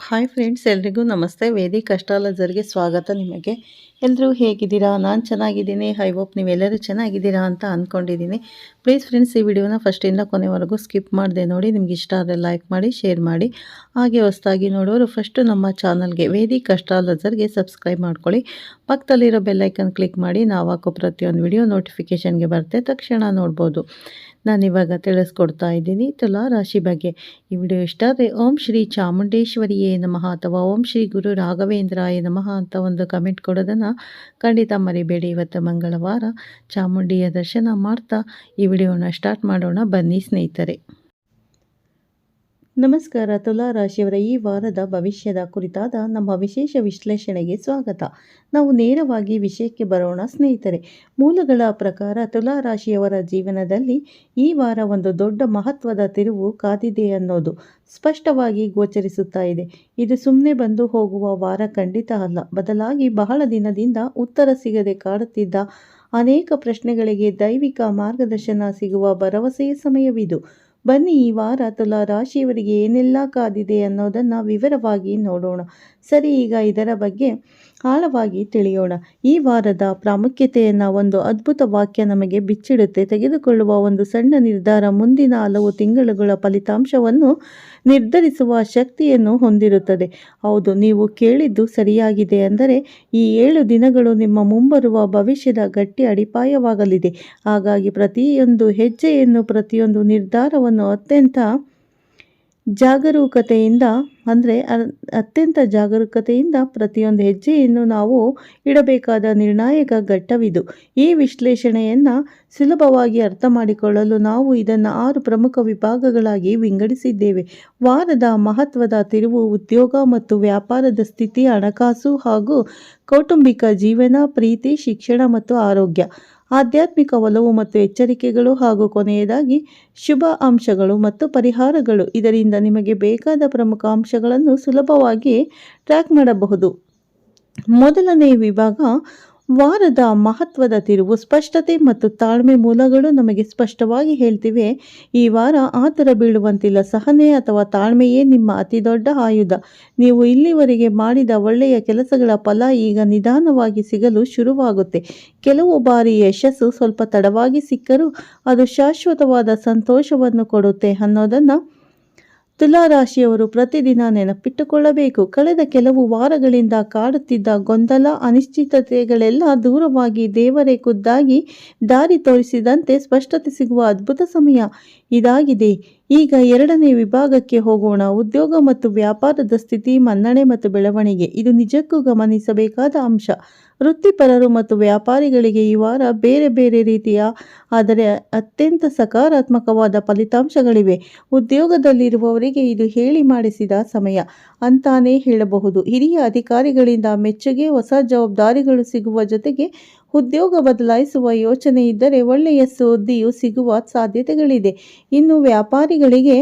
Hi friends, ಎಲ್ರಿಗೂ ನಮಸ್ತೆ. Vedic ಅಸ್ಟ್ರಾಲಜರ್ಗೆ ಸ್ವಾಗತ. ನಿಮಗೆ ಎಲ್ಲರೂ ಹೇಗಿದ್ದೀರಾ? ನಾನು ಚೆನ್ನಾಗಿದ್ದೀನಿ. ಐ ಹೋಪ್ ನೀವೆಲ್ಲರೂ ಚೆನ್ನಾಗಿದ್ದೀರಾ ಅಂತ ಅಂದ್ಕೊಂಡಿದ್ದೀನಿ. ಪ್ಲೀಸ್ ಫ್ರೆಂಡ್ಸ್, ಈ ವಿಡಿಯೋನ ಫಸ್ಟಿಂದ ಕೊನೆವರೆಗೂ ಸ್ಕಿಪ್ ಮಾಡದೆ ನೋಡಿ. ನಿಮ್ಗೆ ಇಷ್ಟ ಆದರೆ ಲೈಕ್ ಮಾಡಿ, ಶೇರ್ ಮಾಡಿ. ಹಾಗೆ ಹೊಸದಾಗಿ ನೋಡೋರು ಫಸ್ಟು ನಮ್ಮ ಚಾನಲ್ಗೆ ವೇದಿಕ್ ಅಸ್ಟ್ರಾಲಜರ್ಗೆ ಸಬ್ಸ್ಕ್ರೈಬ್ ಮಾಡ್ಕೊಳ್ಳಿ. ಪಕ್ಕದಲ್ಲಿರೋ ಬೆಲ್ಲೈಕನ್ ಕ್ಲಿಕ್ ಮಾಡಿ. ನಾವು ಹಾಕೋ ಪ್ರತಿಯೊಂದು ವಿಡಿಯೋ ನೋಟಿಫಿಕೇಷನ್ಗೆ ಬರುತ್ತೆ, ತಕ್ಷಣ ನೋಡ್ಬೋದು. ನಾನಿವಾಗ ತಿಳಿಸ್ಕೊಡ್ತಾ ಇದ್ದೀನಿ ತುಲಾ ರಾಶಿ ಬಗ್ಗೆ. ಈ ವಿಡಿಯೋ ಇಷ್ಟ ಆದರೆ ಓಂ ಶ್ರೀ ಚಾಮುಂಡೇಶ್ವರಿಯೇ ನಮಃ ಅಥವಾ ಓಂ ಶ್ರೀ ಗುರು ರಾಘವೇಂದ್ರಾಯ ನಮಃ ಅಂತ ಒಂದು ಕಮೆಂಟ್ ಕೊಡೋದನ್ನು ಖಂಡಿತ ಮರಿಬೇಡಿ. ಇವತ್ತು ಮಂಗಳವಾರ ಚಾಮುಂಡಿಯ ದರ್ಶನ ಮಾಡ್ತಾ ಈ ವಿಡಿಯೋನ ಸ್ಟಾರ್ಟ್ ಮಾಡೋಣ ಬನ್ನಿ ಸ್ನೇಹಿತರೆ. ನಮಸ್ಕಾರ. ತುಲಾ ರಾಶಿಯವರ ಈ ವಾರದ ಭವಿಷ್ಯದ ಕುರಿತಾದ ನಮ್ಮ ವಿಶೇಷ ವಿಶ್ಲೇಷಣೆಗೆ ಸ್ವಾಗತ. ನಾವು ನೇರವಾಗಿ ವಿಷಯಕ್ಕೆ ಬರೋಣ ಸ್ನೇಹಿತರೆ. ಮೂಲಗಳ ಪ್ರಕಾರ ತುಲಾ ರಾಶಿಯವರ ಜೀವನದಲ್ಲಿ ಈ ವಾರ ಒಂದು ದೊಡ್ಡ ಮಹತ್ವದ ತಿರುವು ಕಾದಿದೆ ಅನ್ನೋದು ಸ್ಪಷ್ಟವಾಗಿ ಗೋಚರಿಸುತ್ತಾ ಇದೆ. ಇದು ಸುಮ್ಮನೆ ಬಂದು ಹೋಗುವ ವಾರ ಖಂಡಿತ ಅಲ್ಲ. ಬದಲಾಗಿ ಬಹಳ ದಿನದಿಂದ ಉತ್ತರ ಸಿಗದೆ ಕಾಡುತ್ತಿದ್ದ ಅನೇಕ ಪ್ರಶ್ನೆಗಳಿಗೆ ದೈವಿಕ ಮಾರ್ಗದರ್ಶನ ಸಿಗುವ ಭರವಸೆಯ ಸಮಯವಿದು. ಬನ್ನಿ ಈ ವಾರ ತುಲಾ ರಾಶಿಯವರಿಗೆ ಏನೆಲ್ಲ ಕಾದಿದೆ ಅನ್ನೋದನ್ನು ವಿವರವಾಗಿ ನೋಡೋಣ. ಸರಿ, ಈಗ ಇದರ ಬಗ್ಗೆ ಆಳವಾಗಿ ತಿಳಿಯೋಣ. ಈ ವಾರದ ಪ್ರಾಮುಖ್ಯತೆಯನ್ನು ಒಂದು ಅದ್ಭುತ ವಾಕ್ಯ ನಮಗೆ ಬಿಚ್ಚಿಡುತ್ತೆ. ತೆಗೆದುಕೊಳ್ಳುವ ಒಂದು ಸಣ್ಣ ನಿರ್ಧಾರ ಮುಂದಿನ ಹಲವು ತಿಂಗಳುಗಳ ಫಲಿತಾಂಶವನ್ನು ನಿರ್ಧರಿಸುವ ಶಕ್ತಿಯನ್ನು ಹೊಂದಿರುತ್ತದೆ. ಹೌದು, ನೀವು ಕೇಳಿದ್ದು ಸರಿಯಾಗಿದೆ. ಅಂದರೆ ಈ 7 ದಿನಗಳು ನಿಮ್ಮ ಮುಂಬರುವ ಭವಿಷ್ಯದ ಗಟ್ಟಿ ಅಡಿಪಾಯವಾಗಲಿದೆ. ಹಾಗಾಗಿ ಪ್ರತಿಯೊಂದು ಹೆಜ್ಜೆಯನ್ನು, ಪ್ರತಿಯೊಂದು ನಿರ್ಧಾರವನ್ನು ಅತ್ಯಂತ ಜಾಗರೂಕತೆಯಿಂದ ಪ್ರತಿಯೊಂದು ಹೆಜ್ಜೆಯನ್ನು ನಾವು ಇಡಬೇಕಾದ ನಿರ್ಣಾಯಕ ಘಟ್ಟವಿದು. ಈ ವಿಶ್ಲೇಷಣೆಯನ್ನು ಸುಲಭವಾಗಿ ಅರ್ಥ ಮಾಡಿಕೊಳ್ಳಲು ನಾವು ಇದನ್ನು 6 ಪ್ರಮುಖ ವಿಭಾಗಗಳಾಗಿ ವಿಂಗಡಿಸಿದ್ದೇವೆ. ವಾರದ ಮಹತ್ವದ ತಿರುವು: ಉದ್ಯೋಗ ಮತ್ತು ವ್ಯಾಪಾರದ ಸ್ಥಿತಿ, ಹಣಕಾಸು ಹಾಗೂ ಕೌಟುಂಬಿಕ ಜೀವನ, ಪ್ರೀತಿ, ಶಿಕ್ಷಣ ಮತ್ತು ಆರೋಗ್ಯ, ಆಧ್ಯಾತ್ಮಿಕ ಒಲವು ಮತ್ತು ಎಚ್ಚರಿಕೆಗಳು, ಹಾಗೂ ಕೊನೆಯದಾಗಿ ಶುಭ ಅಂಶಗಳು ಮತ್ತು ಪರಿಹಾರಗಳು. ಇದರಿಂದ ನಿಮಗೆ ಬೇಕಾದ ಪ್ರಮುಖ ಅಂಶಗಳನ್ನು ಸುಲಭವಾಗಿ ಟ್ರ್ಯಾಕ್ ಮಾಡಬಹುದು. ಮೊದಲನೇ ವಿಭಾಗ: ವಾರದ ಮಹತ್ವದ ತಿರುವು. ಸ್ಪಷ್ಟತೆ ಮತ್ತು ತಾಳ್ಮೆ. ಮೂಲಗಳು ನಮಗೆ ಸ್ಪಷ್ಟವಾಗಿ ಹೇಳ್ತಿವೆ, ಈ ವಾರ ಆತುರ ಬೀಳುವಂತಿಲ್ಲ. ಸಹನೆ ಅಥವಾ ತಾಳ್ಮೆಯೇ ನಿಮ್ಮ ಅತಿ ದೊಡ್ಡ ಆಯುಧ. ನೀವು ಇಲ್ಲಿವರೆಗೆ ಮಾಡಿದ ಒಳ್ಳೆಯ ಕೆಲಸಗಳ ಫಲ ಈಗ ನಿಧಾನವಾಗಿ ಸಿಗಲು ಶುರುವಾಗುತ್ತೆ. ಕೆಲವು ಬಾರಿ ಯಶಸ್ಸು ಸ್ವಲ್ಪ ತಡವಾಗಿ ಸಿಕ್ಕರೂ ಅದು ಶಾಶ್ವತವಾದ ಸಂತೋಷವನ್ನು ಕೊಡುತ್ತೆ ಅನ್ನೋದನ್ನು ತುಲಾ ರಾಶಿಯವರು ಪ್ರತಿದಿನ ನೆನಪಿಟ್ಟುಕೊಳ್ಳಬೇಕು. ಕಳೆದ ಕೆಲವು ವಾರಗಳಿಂದ ಕಾಡುತ್ತಿದ್ದ ಗೊಂದಲ, ಅನಿಶ್ಚಿತತೆಗಳೆಲ್ಲ ದೂರವಾಗಿ ದೇವರೇ ಖುದ್ದಾಗಿ ದಾರಿ ತೋರಿಸಿದಂತೆ ಸ್ಪಷ್ಟತೆ ಸಿಗುವ ಅದ್ಭುತ ಸಮಯ ಇದಾಗಿದೆ. ಈಗ ಎರಡನೇ ವಿಭಾಗಕ್ಕೆ ಹೋಗೋಣ. ಉದ್ಯೋಗ ಮತ್ತು ವ್ಯಾಪಾರದ ಸ್ಥಿತಿ, ಮನ್ನಣೆ ಮತ್ತು ಬೆಳವಣಿಗೆ. ಇದು ನಿಜಕ್ಕೂ ಗಮನಿಸಬೇಕಾದ ಅಂಶ. ವೃತ್ತಿಪರರು ಮತ್ತು ವ್ಯಾಪಾರಿಗಳಿಗೆ ಈ ವಾರ ಬೇರೆ ಬೇರೆ ರೀತಿಯ ಆದರೆ ಅತ್ಯಂತ ಸಕಾರಾತ್ಮಕವಾದ ಫಲಿತಾಂಶಗಳಿವೆ. ಉದ್ಯೋಗದಲ್ಲಿರುವವರಿಗೆ ಇದು ಹೇಳಿ ಮಾಡಿಸಿದ ಸಮಯ ಅಂತಾನೇ ಹೇಳಬಹುದು. ಹಿರಿಯ ಅಧಿಕಾರಿಗಳಿಂದ ಮೆಚ್ಚುಗೆ, ಹೊಸ ಜವಾಬ್ದಾರಿಗಳು ಸಿಗುವ ಜೊತೆಗೆ ಉದ್ಯೋಗ ಬದಲಾಯಿಸುವ ಯೋಚನೆ ಇದ್ದರೆ ಒಳ್ಳೆಯ ಸುದ್ದಿಯು ಸಿಗುವ ಸಾಧ್ಯತೆಗಳಿದೆ. ಇನ್ನು ವ್ಯಾಪಾರಿಗಳಿಗೆ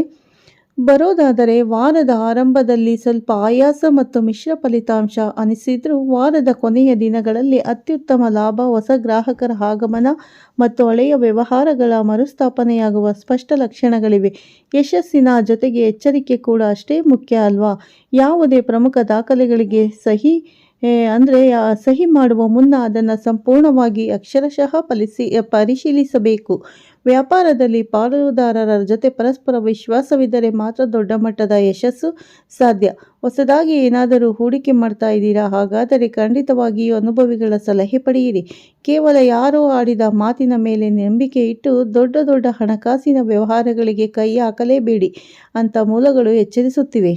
ಬರೋದಾದರೆ ವಾರದ ಆರಂಭದಲ್ಲಿ ಸ್ವಲ್ಪ ಆಯಾಸ ಮತ್ತು ಮಿಶ್ರ ಫಲಿತಾಂಶ ಅನಿಸಿದ್ರೂ ವಾರದ ಕೊನೆಯ ದಿನಗಳಲ್ಲಿ ಅತ್ಯುತ್ತಮ ಲಾಭ, ಹೊಸ ಗ್ರಾಹಕರ ಆಗಮನ ಮತ್ತು ಹಳೆಯ ವ್ಯವಹಾರಗಳ ಮರುಸ್ಥಾಪನೆಯಾಗುವ ಸ್ಪಷ್ಟ ಲಕ್ಷಣಗಳಿವೆ. ಯಶಸ್ಸಿನ ಜೊತೆಗೆ ಎಚ್ಚರಿಕೆ ಕೂಡ ಅಷ್ಟೇ ಮುಖ್ಯ ಅಲ್ವಾ? ಯಾವುದೇ ಪ್ರಮುಖ ದಾಖಲೆಗಳಿಗೆ ಸಹಿ ಮಾಡುವ ಮುನ್ನ ಅದನ್ನು ಸಂಪೂರ್ಣವಾಗಿ ಅಕ್ಷರಶಃ ಪರಿಶೀಲಿಸಬೇಕು. ವ್ಯಾಪಾರದಲ್ಲಿ ಪಾಲುದಾರರ ಜೊತೆ ಪರಸ್ಪರ ವಿಶ್ವಾಸವಿದ್ದರೆ ಮಾತ್ರ ದೊಡ್ಡ ಮಟ್ಟದ ಯಶಸ್ಸು ಸಾಧ್ಯ. ಹೊಸದಾಗಿ ಏನಾದರೂ ಹೂಡಿಕೆ ಮಾಡ್ತಾ ಇದ್ದೀರಾ? ಹಾಗಾದರೆ ಖಂಡಿತವಾಗಿಯೂ ಅನುಭವಿಗಳ ಸಲಹೆ ಪಡೆಯಿರಿ. ಕೇವಲ ಯಾರೋ ಆಡಿದ ಮಾತಿನ ಮೇಲೆ ನಂಬಿಕೆ ಇಟ್ಟು ದೊಡ್ಡ ಹಣಕಾಸಿನ ವ್ಯವಹಾರಗಳಿಗೆ ಕೈ ಹಾಕಲೇಬೇಡಿ ಅಂತ ಮೂಲಗಳು ಎಚ್ಚರಿಸುತ್ತಿವೆ.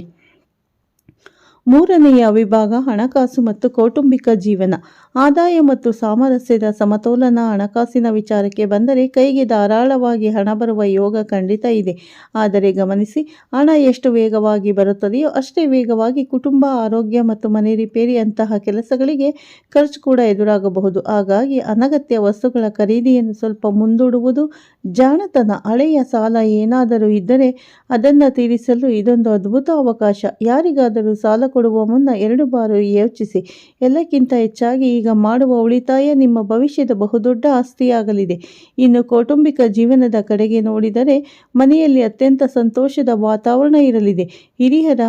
ಮೂರನೆಯ ವಿಭಾಗ: ಹಣಕಾಸು ಮತ್ತು ಕೌಟುಂಬಿಕ ಜೀವನ. ಆದಾಯ ಮತ್ತು ಸಾಮರಸ್ಯದ ಸಮತೋಲನ. ಹಣಕಾಸಿನ ವಿಚಾರಕ್ಕೆ ಬಂದರೆ ಕೈಗೆ ಧಾರಾಳವಾಗಿ ಹಣ ಬರುವ ಯೋಗ ಖಂಡಿತ ಇದೆ. ಆದರೆ ಗಮನಿಸಿ, ಹಣ ಎಷ್ಟು ವೇಗವಾಗಿ ಬರುತ್ತದೆಯೋ ಅಷ್ಟೇ ವೇಗವಾಗಿ ಕುಟುಂಬ, ಆರೋಗ್ಯ ಮತ್ತು ಮನೆ ರಿಪೇರಿ ಅಂತಹ ಕೆಲಸಗಳಿಗೆ ಖರ್ಚು ಕೂಡ ಎದುರಾಗಬಹುದು. ಹಾಗಾಗಿ ಅನಗತ್ಯ ವಸ್ತುಗಳ ಖರೀದಿಯನ್ನು ಸ್ವಲ್ಪ ಮುಂದೂಡುವುದು ಜಾಣತನ. ಹಳೆಯ ಸಾಲ ಏನಾದರೂ ಇದ್ದರೆ ಅದನ್ನು ತೀರಿಸಲು ಇದೊಂದು ಅದ್ಭುತ ಅವಕಾಶ. ಯಾರಿಗಾದರೂ ಸಾಲ ಕೊಡುವ ಮುನ್ನ 2 ಬಾರಿ ಯೋಚಿಸಿ. ಎಲ್ಲಕ್ಕಿಂತ ಹೆಚ್ಚಾಗಿ ಈಗ ಮಾಡುವ ಉಳಿತಾಯ ನಿಮ್ಮ ಭವಿಷ್ಯದ ಬಹುದೊಡ್ಡ ಆಸ್ತಿಯಾಗಲಿದೆ. ಇನ್ನು ಕೌಟುಂಬಿಕ ಜೀವನದ ಕಡೆಗೆ ನೋಡಿದರೆ ಮನೆಯಲ್ಲಿ ಅತ್ಯಂತ ಸಂತೋಷದ ವಾತಾವರಣ ಇರಲಿದೆ. ಹಿರಿಯರ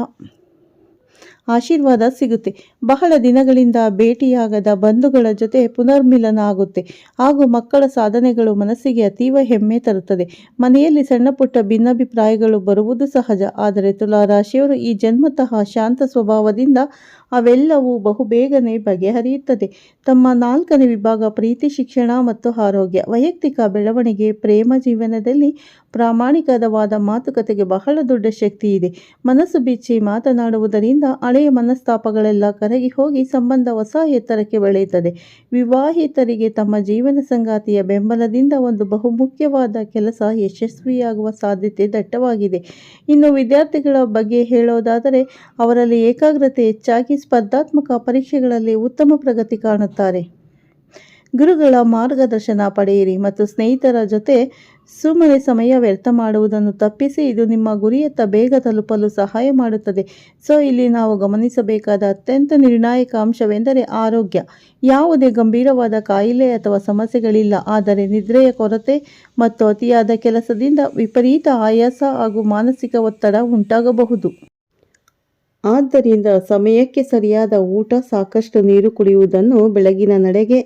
ಆಶೀರ್ವಾದ ಸಿಗುತ್ತೆ. ಬಹಳ ದಿನಗಳಿಂದ ಭೇಟಿಯಾಗದ ಬಂಧುಗಳ ಜೊತೆ ಪುನರ್ಮಿಲನ ಆಗುತ್ತೆ ಹಾಗೂ ಮಕ್ಕಳ ಸಾಧನೆಗಳು ಮನಸ್ಸಿಗೆ ಅತೀವ ಹೆಮ್ಮೆ ತರುತ್ತದೆ. ಮನೆಯಲ್ಲಿ ಸಣ್ಣ ಪುಟ್ಟ ಭಿನ್ನಾಭಿಪ್ರಾಯಗಳು ಬರುವುದು ಸಹಜ. ಆದರೆ ತುಲಾ ರಾಶಿಯವರು ಈ ಜನ್ಮತಃ ಶಾಂತ ಸ್ವಭಾವದಿಂದ ಅವೆಲ್ಲವೂ ಬಹುಬೇಗನೆ ಬಗೆಹರಿಯುತ್ತದೆ. ತಮ್ಮ 4ನೇ ವಿಭಾಗ ಪ್ರೀತಿ, ಶಿಕ್ಷಣ ಮತ್ತು ಆರೋಗ್ಯ. ವೈಯಕ್ತಿಕ ಬೆಳವಣಿಗೆ. ಪ್ರೇಮ ಜೀವನದಲ್ಲಿ ಪ್ರಾಮಾಣಿಕವಾದ ಮಾತುಕತೆಗೆ ಬಹಳ ದೊಡ್ಡ ಶಕ್ತಿ ಇದೆ. ಮನಸ್ಸು ಬಿಚ್ಚಿ ಮಾತನಾಡುವುದರಿಂದ ಹಳೆಯ ಮನಸ್ತಾಪಗಳೆಲ್ಲ ಕರಗಿ ಹೋಗಿ ಸಂಬಂಧ ಹೊಸ ಎತ್ತರಕ್ಕೆ ಬೆಳೆಯುತ್ತದೆ. ವಿವಾಹಿತರಿಗೆ ತಮ್ಮ ಜೀವನ ಸಂಗಾತಿಯ ಬೆಂಬಲದಿಂದ ಒಂದು ಬಹುಮುಖ್ಯವಾದ ಕೆಲಸ ಯಶಸ್ವಿಯಾಗುವ ಸಾಧ್ಯತೆ ದಟ್ಟವಾಗಿದೆ. ಇನ್ನು ವಿದ್ಯಾರ್ಥಿಗಳ ಬಗ್ಗೆ ಹೇಳೋದಾದರೆ ಅವರಲ್ಲಿ ಏಕಾಗ್ರತೆ ಹೆಚ್ಚಾಗಿ ಸ್ಪರ್ಧಾತ್ಮಕ ಪರೀಕ್ಷೆಗಳಲ್ಲಿ ಉತ್ತಮ ಪ್ರಗತಿ ಕಾಣುತ್ತಾರೆ. ಗುರುಗಳ ಮಾರ್ಗದರ್ಶನ ಪಡೆಯಿರಿ ಮತ್ತು ಸ್ನೇಹಿತರ ಜೊತೆ ಸುಮ್ಮನೆ ಸಮಯ ವ್ಯರ್ಥ ಮಾಡುವುದನ್ನು ತಪ್ಪಿಸಿ. ಇದು ನಿಮ್ಮ ಗುರಿಯತ್ತ ಬೇಗ ತಲುಪಲು ಸಹಾಯ ಮಾಡುತ್ತದೆ. ಇಲ್ಲಿ ನಾವು ಗಮನಿಸಬೇಕಾದ ಅತ್ಯಂತ ನಿರ್ಣಾಯಕ ಅಂಶವೆಂದರೆ ಆರೋಗ್ಯ. ಯಾವುದೇ ಗಂಭೀರವಾದ ಕಾಯಿಲೆ ಅಥವಾ ಸಮಸ್ಯೆಗಳಿಲ್ಲ, ಆದರೆ ನಿದ್ರೆಯ ಕೊರತೆ ಮತ್ತು ಅತಿಯಾದ ಕೆಲಸದಿಂದ ವಿಪರೀತ ಆಯಾಸ ಹಾಗೂ ಮಾನಸಿಕ ಒತ್ತಡ ಉಂಟಾಗಬಹುದು. ಆದ್ದರಿಂದ ಸಮಯಕ್ಕೆ ಸರಿಯಾದ ಊಟ, ಸಾಕಷ್ಟು ನೀರು ಕುಡಿಯುವುದನ್ನು, ಬೆಳಗಿನ ನಡೆಗೆ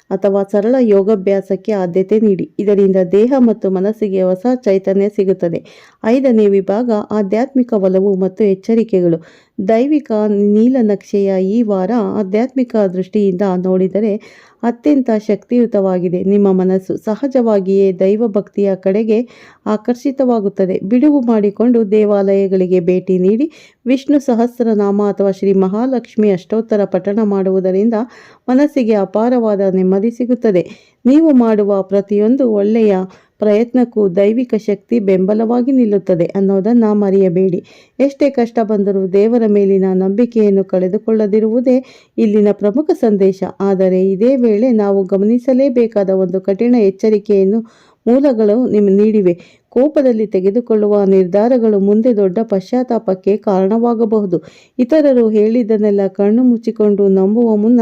ಅಥವಾ ಸರಳ ಯೋಗಾಭ್ಯಾಸಕ್ಕೆ ಆದ್ಯತೆ ನೀಡಿ. ಇದರಿಂದ ದೇಹ ಮತ್ತು ಮನಸ್ಸಿಗೆ ಹೊಸ ಚೈತನ್ಯ ಸಿಗುತ್ತದೆ. 5ನೇ ವಿಭಾಗ ಆಧ್ಯಾತ್ಮಿಕ ಒಲವು ಮತ್ತು ಎಚ್ಚರಿಕೆಗಳು. ದೈವಿಕ ನೀಲನಕ್ಷೆಯ ಈ ವಾರ ಆಧ್ಯಾತ್ಮಿಕ ದೃಷ್ಟಿಯಿಂದ ನೋಡಿದರೆ ಅತ್ಯಂತ ಶಕ್ತಿಯುತವಾಗಿದೆ. ನಿಮ್ಮ ಮನಸ್ಸು ಸಹಜವಾಗಿಯೇ ದೈವ ಭಕ್ತಿಯ ಕಡೆಗೆ ಆಕರ್ಷಿತವಾಗುತ್ತದೆ. ಬಿಡುವು ಮಾಡಿಕೊಂಡು ದೇವಾಲಯಗಳಿಗೆ ಭೇಟಿ ನೀಡಿ ವಿಷ್ಣು ಸಹಸ್ರನಾಮ ಅಥವಾ ಶ್ರೀ ಮಹಾಲಕ್ಷ್ಮಿ ಅಷ್ಟೋತ್ತರ ಪಠಣ ಮಾಡುವುದರಿಂದ ಮನಸ್ಸಿಗೆ ಅಪಾರವಾದ ನೆಮ್ಮದಿ ಸಿಗುತ್ತದೆ. ನೀವು ಮಾಡುವ ಪ್ರತಿಯೊಂದು ಒಳ್ಳೆಯ ಪ್ರಯತ್ನಕ್ಕೂ ದೈವಿಕ ಶಕ್ತಿ ಬೆಂಬಲವಾಗಿ ನಿಲ್ಲುತ್ತದೆ ಅನ್ನೋದನ್ನು ಮರೆಯಬೇಡಿ. ಎಷ್ಟೇ ಕಷ್ಟ ಬಂದರೂ ದೇವರ ಮೇಲಿನ ನಂಬಿಕೆಯನ್ನು ಕಳೆದುಕೊಳ್ಳದಿರುವುದೇ ಇಲ್ಲಿನ ಪ್ರಮುಖ ಸಂದೇಶ. ಆದರೆ ಇದೇ ವೇಳೆ ನಾವು ಗಮನಿಸಲೇಬೇಕಾದ ಒಂದು ಕಠಿಣ ಎಚ್ಚರಿಕೆಯನ್ನು ಮೂಲಗಳು ನೀಡಿವೆ. ಕೋಪದಲ್ಲಿ ತೆಗೆದುಕೊಳ್ಳುವ ನಿರ್ಧಾರಗಳು ಮುಂದೆ ದೊಡ್ಡ ಪಶ್ಚಾತ್ತಾಪಕ್ಕೆ ಕಾರಣವಾಗಬಹುದು. ಇತರರು ಹೇಳಿದ್ದನ್ನೆಲ್ಲ ಕಣ್ಣು ಮುಚ್ಚಿಕೊಂಡು ನಂಬುವ ಮುನ್ನ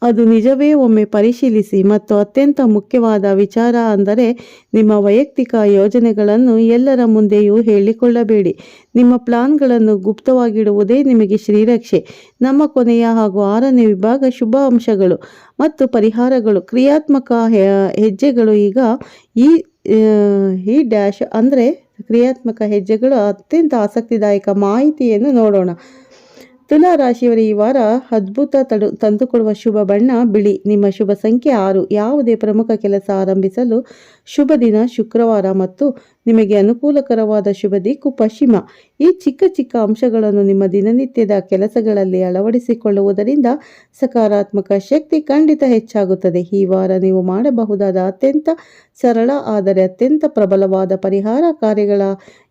ಅದು ನಿಜವೇ ಒಮ್ಮೆ ಪರಿಶೀಲಿಸಿ. ಮತ್ತು ಅತ್ಯಂತ ಮುಖ್ಯವಾದ ವಿಚಾರ ಅಂದರೆ ನಿಮ್ಮ ವೈಯಕ್ತಿಕ ಯೋಜನೆಗಳನ್ನು ಎಲ್ಲರ ಮುಂದೆಯೂ ಹೇಳಿಕೊಳ್ಳಬೇಡಿ. ನಿಮ್ಮ ಪ್ಲಾನ್ಗಳನ್ನು ಗುಪ್ತವಾಗಿಡುವುದೇ ನಿಮಗೆ ಶ್ರೀರಕ್ಷೆ. ನಮ್ಮ ಕೊನೆಯ ಹಾಗೂ 6ನೇ ವಿಭಾಗ ಶುಭ ಅಂಶಗಳು ಮತ್ತು ಪರಿಹಾರಗಳು. ಕ್ರಿಯಾತ್ಮಕ ಹೆಜ್ಜೆಗಳು. ಈಗ ಈ ಡ್ಯಾಶ್ ಅಂದರೆ ಕ್ರಿಯಾತ್ಮಕ ಹೆಜ್ಜೆಗಳು ಅತ್ಯಂತ ಆಸಕ್ತಿದಾಯಕ ಮಾಹಿತಿಯನ್ನು ನೋಡೋಣ. ತುಲಾ ರಾಶಿಯವರ ಈ ವಾರ ಅದ್ಭುತ ತಂದುಕೊಡುವ ಶುಭ ಬಣ್ಣ ಬಿಳಿ. ನಿಮ್ಮ ಶುಭ ಸಂಖ್ಯೆ 6. ಯಾವುದೇ ಪ್ರಮುಖ ಕೆಲಸ ಆರಂಭಿಸಲು ಶುಭ ದಿನ ಶುಕ್ರವಾರ ಮತ್ತು ನಿಮಗೆ ಅನುಕೂಲಕರವಾದ ಶುಭ ದಿಕ್ಕು ಪಶ್ಚಿಮ. ಈ ಚಿಕ್ಕ ಚಿಕ್ಕ ಅಂಶಗಳನ್ನು ನಿಮ್ಮ ದಿನನಿತ್ಯದ ಕೆಲಸಗಳಲ್ಲಿ ಅಳವಡಿಸಿಕೊಳ್ಳುವುದರಿಂದ ಸಕಾರಾತ್ಮಕ ಶಕ್ತಿ ಖಂಡಿತ ಹೆಚ್ಚಾಗುತ್ತದೆ. ಈ ವಾರ ನೀವು ಮಾಡಬಹುದಾದ ಅತ್ಯಂತ ಸರಳ ಆದರೆ ಅತ್ಯಂತ ಪ್ರಬಲವಾದ ಪರಿಹಾರ ಕಾರ್ಯಗಳ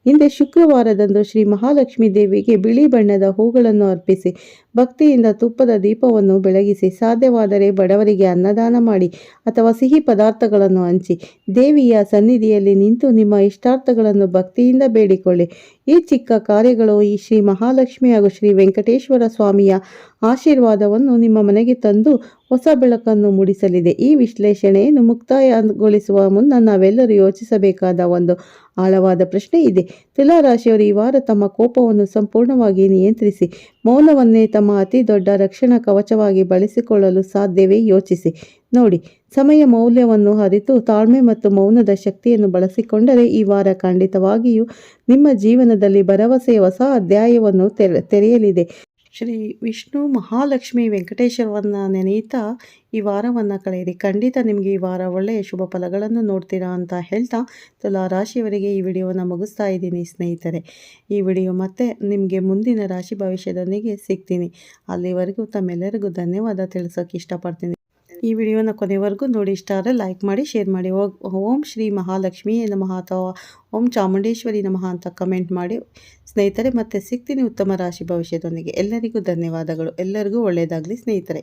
ಹಿಂದೆ ಶುಕ್ರವಾರದಂದು ಶ್ರೀ ಮಹಾಲಕ್ಷ್ಮೀ ದೇವಿಗೆ ಬಿಳಿ ಬಣ್ಣದ ಹೂಗಳನ್ನು ಅರ್ಪಿಸಿ ಭಕ್ತಿಯಿಂದ ತುಪ್ಪದ ದೀಪವನ್ನು ಬೆಳಗಿಸಿ. ಸಾಧ್ಯವಾದರೆ ಬಡವರಿಗೆ ಅನ್ನದಾನ ಮಾಡಿ ಅಥವಾ ಸಿಹಿ ಪದಾರ್ಥಗಳನ್ನು ಹಂಚಿ ದೇವಿಯ ಸನ್ನಿಧಿಯಲ್ಲಿ ನಿಂತು ನಿಮ್ಮ ಇಷ್ಟಾರ್ಥಗಳನ್ನು ಭಕ್ತಿಯಿಂದ ಬೇಡಿಕೊಳ್ಳಿ. ಈ ಚಿಕ್ಕ ಕಾರ್ಯಗಳು ಈ ಶ್ರೀ ಮಹಾಲಕ್ಷ್ಮಿ ಹಾಗೂ ಶ್ರೀ ವೆಂಕಟೇಶ್ವರ ಸ್ವಾಮಿಯ ಆಶೀರ್ವಾದವನ್ನು ನಿಮ್ಮ ಮನೆಗೆ ತಂದು ಹೊಸ ಬೆಳಕನ್ನು ಮೂಡಿಸಲಿದೆ. ಈ ವಿಶ್ಲೇಷಣೆಯನ್ನು ಮುಕ್ತಾಯಗೊಳಿಸುವ ಮುನ್ನ ನಾವೆಲ್ಲರೂ ಯೋಚಿಸಬೇಕಾದ ಒಂದು ಆಳವಾದ ಪ್ರಶ್ನೆ ಇದೆ. ತುಲಾ ರಾಶಿಯವರು ಈ ವಾರ ತಮ್ಮ ಕೋಪವನ್ನು ಸಂಪೂರ್ಣವಾಗಿ ನಿಯಂತ್ರಿಸಿ ಮೌನವನ್ನೇ ತಮ್ಮ ಅತಿ ದೊಡ್ಡ ರಕ್ಷಣಾ ಕವಚವಾಗಿ ಬಳಸಿಕೊಳ್ಳಲು ಸಾಧ್ಯವೇ? ಯೋಚಿಸಿ ನೋಡಿ. ಸಮಯ ಮೌಲ್ಯವನ್ನು ಅರಿತು ತಾಳ್ಮೆ ಮತ್ತು ಮೌನದ ಶಕ್ತಿಯನ್ನು ಬಳಸಿಕೊಂಡರೆ ಈ ವಾರ ಖಂಡಿತವಾಗಿಯೂ ನಿಮ್ಮ ಜೀವನದಲ್ಲಿ ಭರವಸೆಯ ಹೊಸ ಅಧ್ಯಾಯವನ್ನು ತೆರೆಯಲಿದೆ. ಶ್ರೀ ವಿಷ್ಣು ಮಹಾಲಕ್ಷ್ಮಿ ವೆಂಕಟೇಶ್ವರವನ್ನ ನೆನೆಯುತ್ತಾ ಈ ವಾರವನ್ನು ಕಳೆಯಿರಿ. ಖಂಡಿತ ನಿಮಗೆ ಈ ವಾರ ಒಳ್ಳೆಯ ಶುಭ ಫಲಗಳನ್ನು ನೋಡ್ತೀರಾ ಅಂತ ಹೇಳ್ತಾ ತುಲಾ ರಾಶಿಯವರಿಗೆ ಈ ವಿಡಿಯೋವನ್ನು ಮುಗಿಸ್ತಾ ಇದ್ದೀನಿ ಸ್ನೇಹಿತರೆ. ಈ ವಿಡಿಯೋ ಮತ್ತೆ ನಿಮಗೆ ಮುಂದಿನ ರಾಶಿ ಭವಿಷ್ಯದೊಂದಿಗೆ ಸಿಗ್ತೀನಿ. ಅಲ್ಲಿವರೆಗೂ ತಮ್ಮೆಲ್ಲರಿಗೂ ಧನ್ಯವಾದ ತಿಳಿಸೋಕೆ ಇಷ್ಟಪಡ್ತೀನಿ. ಈ ವಿಡಿಯೋನ ಕೊನೆವರೆಗೂ ನೋಡಿ. ಇಷ್ಟ ಆದರೆ ಲೈಕ್ ಮಾಡಿ, ಶೇರ್ ಮಾಡಿ. ಓಂ ಶ್ರೀ ಮಹಾಲಕ್ಷ್ಮಿ ನಮಃ ಅಥವಾ ಓಂ ಚಾಮುಂಡೇಶ್ವರಿ ನಮಃ ಅಂತ ಕಮೆಂಟ್ ಮಾಡಿ ಸ್ನೇಹಿತರೆ. ಮತ್ತೆ ಸಿಗ್ತೀನಿ ಉತ್ತಮ ರಾಶಿ ಭವಿಷ್ಯದೊಂದಿಗೆ. ಎಲ್ಲರಿಗೂ ಧನ್ಯವಾದಗಳು. ಎಲ್ಲರಿಗೂ ಒಳ್ಳೆಯದಾಗಲಿ ಸ್ನೇಹಿತರೆ.